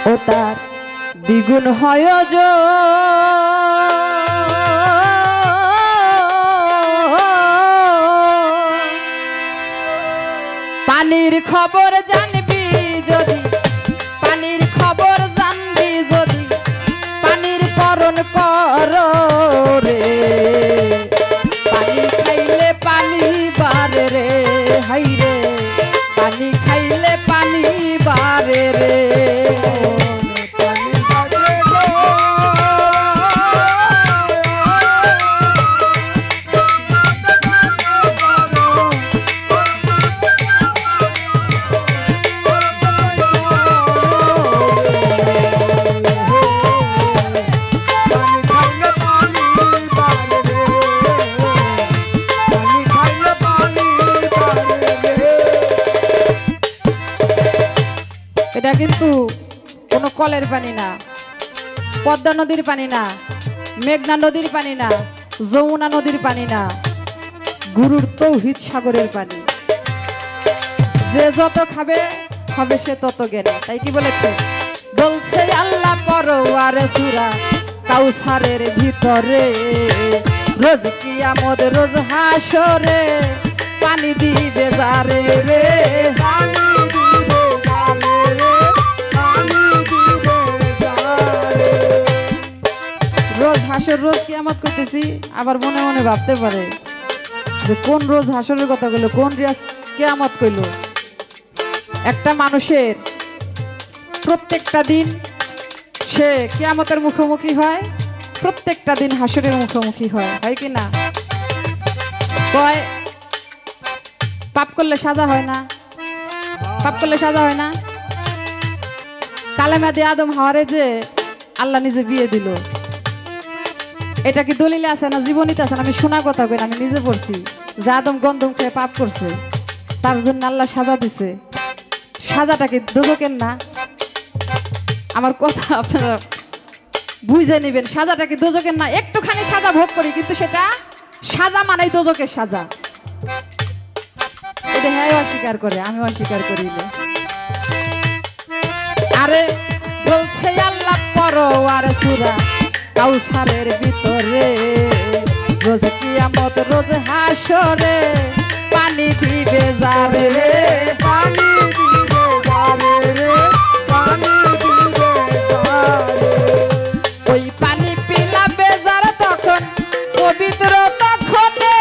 ও তার দ্বিগুণ হয় পানির খবর জানবি যদি, পানির খবর জানবি যদি, পানির করণ কর রে। পানি খাইলে পানি বারে রে, হাই রে পানি খাইলে পানি বারে রে। এটা কিন্তু কোনো কলের পানি না, পদ্মা নদীর পানি না, মেঘনা নদীর পানি না, যমুনা নদীর পানি না, গুরুর তৌহিদ সাগরের পানি। যে যত খাবে হবে সে তত জ্ঞানী। তাই কি বলেছে? বলছে আল্লাহ পরওয়ারে সূরা কাউসারের ভিতরে, রোজ কিয়ামত রোজ হাসরে পানি দিবে যারে রে। রোজ হাসর রোজ কিয়ামত করতেছি, আবার মনে মনে ভাবতে পারে যে কোন রোজ হাসরের কথা কইলো, কোন রিয়াজ কিয়ামত কইলো। একটা মানুষের প্রত্যেকটা দিন সে কিয়ামতের মুখোমুখি হয়, প্রত্যেকটা দিন হাসরের মুখোমুখি হয়, হয় কি না? কয় পাপ করলে সাজা হয় না, পাপ করলে সাজা হয় না। কালেমা দিয়ে আদম হাওয়ারে যে আল্লাহ নিজে বিয়ে দিল, এটা কি দলিলে আছে না জীবনীতে আছে না? আমি শোনা কথা কই, আমি নিজে পড়ছি যে আদম গন্ধম খেয়ে পাপ করছে, তার জন্য আল্লাহ সাজা দিছে। সাজাটা কি দোজকের না? আমার কথা আপনারা বুঝে নেবেন, সাজাটা কি দোজকের না? একটুখানি সাজা ভোগ করি, কিন্তু সেটা সাজা মানেই দোজকের সাজা। এটা হ্যাঁ অস্বীকার করে, আমি অস্বীকার করি। আরে বলছে আল্লাহ পরওয়ারে সূরা কাউসারের ভিতরে, রোজ কিয়ামত রোজ হাসরে পানি দিবে যারে রে। পানি দিবে যারে রে, পানি দিবে যারে। ওই পানি পিলাবে যারা তখন পবিত্র তখনে,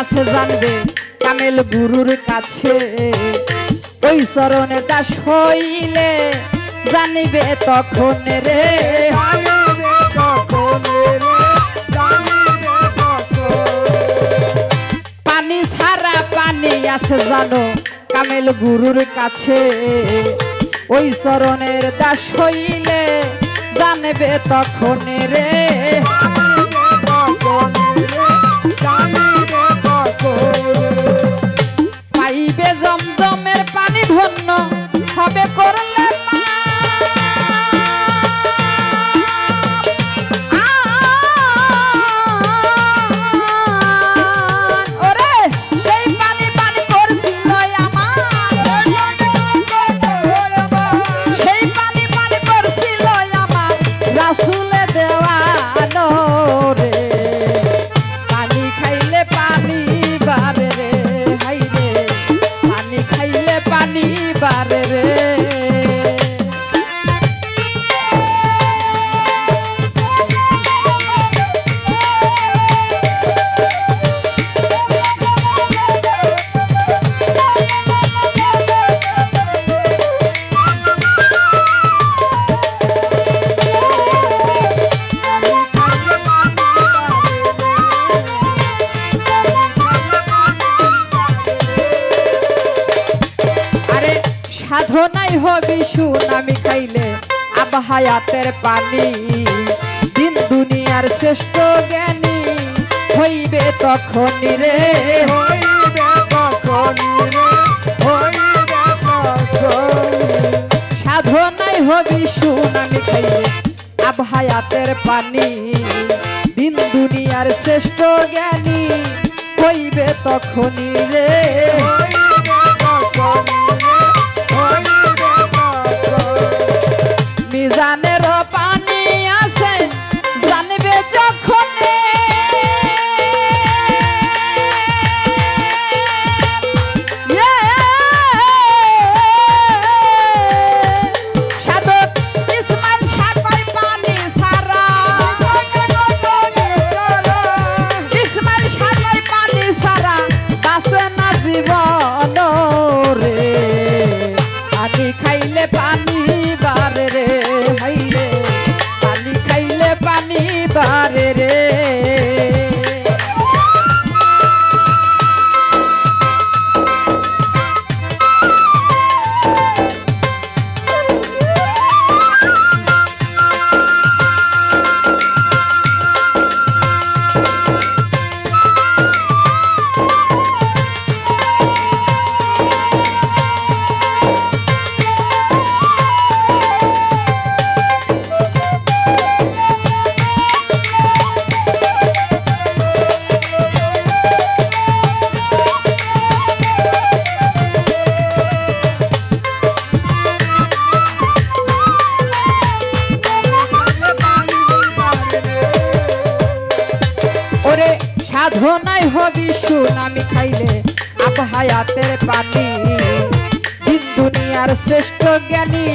আছে জানবে কামেল গুরুর কাছে, ওই চরণে দাস হইলে জানিবে তখন রে। পানি ছাড়া পানি আছে জানো কামেল গুরুর কাছে, ওই চরণের দাস হইলে জানবে তখন রে। পাইবে জমজমের পানি ধন্য হবে করলে ওরে সেই পানি পানি করছিল আমার, সেই পানি পানি করছিল আমার রাসূলে দেওয়া সাধনাই হবি সুনামি খাইলে আবহায়াতের পানি দিন দুনিয়ার শ্রেষ্ঠ জ্ঞানী হইবে তখনই রে হইবে তখনই রে হইবে তখনই সাধনাই হবি সুনামি খাইলে আবহায়াতের পানি দিন দুনিয়ার শ্রেষ্ঠ জ্ঞানী হইবে তখনই রে হইবে তখনই রে হইবে তখনই মিজানের পানি আছে জানবে যখন সাধক ইসমাইল সাকয় পানি সারা ইসমাইল সাকয় পানি সারা বাসে না জীবন রে পানি খাইলে পানি বারে রে হাই রে পানি খাইলে পানি বারে রে সাধনাই হবি সুনামি খাইলে আবহায়াতের পানি দিন দুনিয়ার শ্রেষ্ঠ জ্ঞানী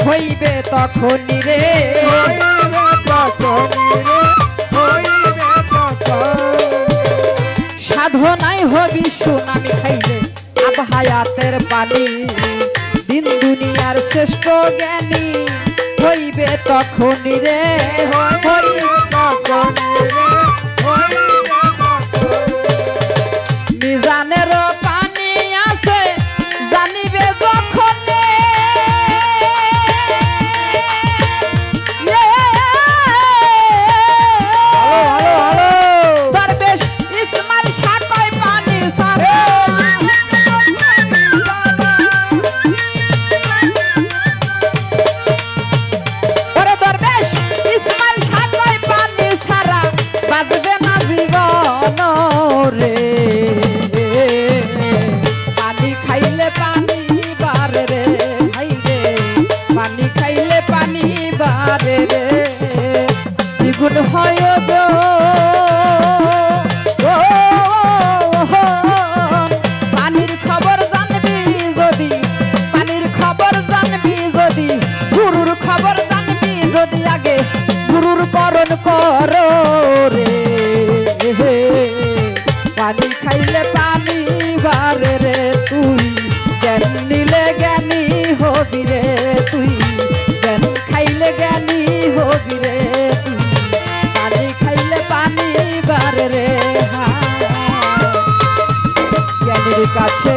হইবে তখনই রে হইবে তখনই রে হইবে তখনই সাধনাই হবি সুনামি খাইলে আবহায়াতের পানি দিন দুনিয়ার শ্রেষ্ঠ জ্ঞানী হইবে তখনই রে হইবে তখনই রে হইবে মিজানের পানি আছে জানিবে যখন দরবেশ ইসমাইল সাকয় পানি সারা ওরে দরবেশ ইসমাইল সাকয় পানি সারা বাজবে না জীবন রে পানি খাইলে পানি বারে রে হাই রে পানি খাইলে পানি বারে রে দ্বিগুণ হয় পানির খবর জানবি যদি পানির খবর জানবি যদি গুরুর খবর জানবি যদি আগে গুরুর করণ কর রে পানি খাইলে পানি বারে রে তুই জ্ঞান নিলে জ্ঞানী হবি রে তুই জ্ঞান খাইলে জ্ঞানী হবি রে তুই পানি খাইলে পানি বারে রে জ্ঞানীর কাছে